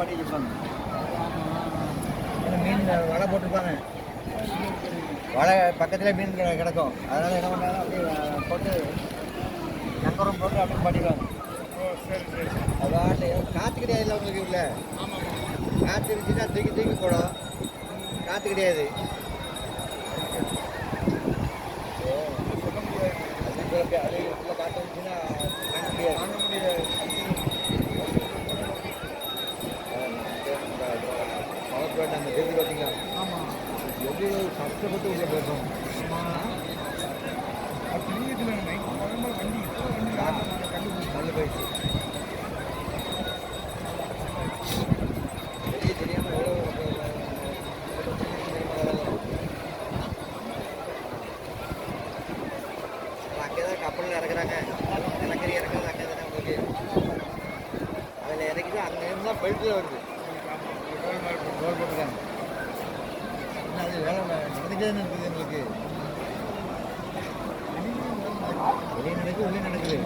படிக்கிப்பாங்க. மீன் வலை போட்டிருப்பாங்க. வலை பக்கத்தில் மீன் கிடக்கும். அதனால் என்ன பண்ணாலும் அப்படியே போட்டு நங்கரம் போட்டு அப்படியே படிப்பாங்க. அதாட்டு காற்று கிடையாது இல்லை உங்களுக்கு இல்லை. காற்று இருந்துச்சுன்னா தூக்கி தூக்கி போடும். காற்று கிடையாது. அது உள்ள காற்று இருந்துச்சுன்னா வாங்க முடியாது. பவர் பிளான்ட் அந்த பேசி பார்த்தீங்களா? ஆமாம். எவ்வளோ கஷ்டப்பட்டு உள்ள பேசுவோம். நல்ல போயிடுச்சு. வெளியே தெரியாமல் எவ்வளோ அங்கே தான் கப்பலில் இறக்குறாங்க. நிலக்கரி இறக்குறது அங்கே தானே உங்களுக்கு. அதில் இறக்கிட்டு அங்கேருந்து தான் பெல்ட்டில் வருது. டோல் போட்டுருக்காங்க. இன்னும் அது வேலை நடந்துக்கிட்டே இருக்குது எங்களுக்கு. வெளியே நடக்குது உள்ளே நடக்குது.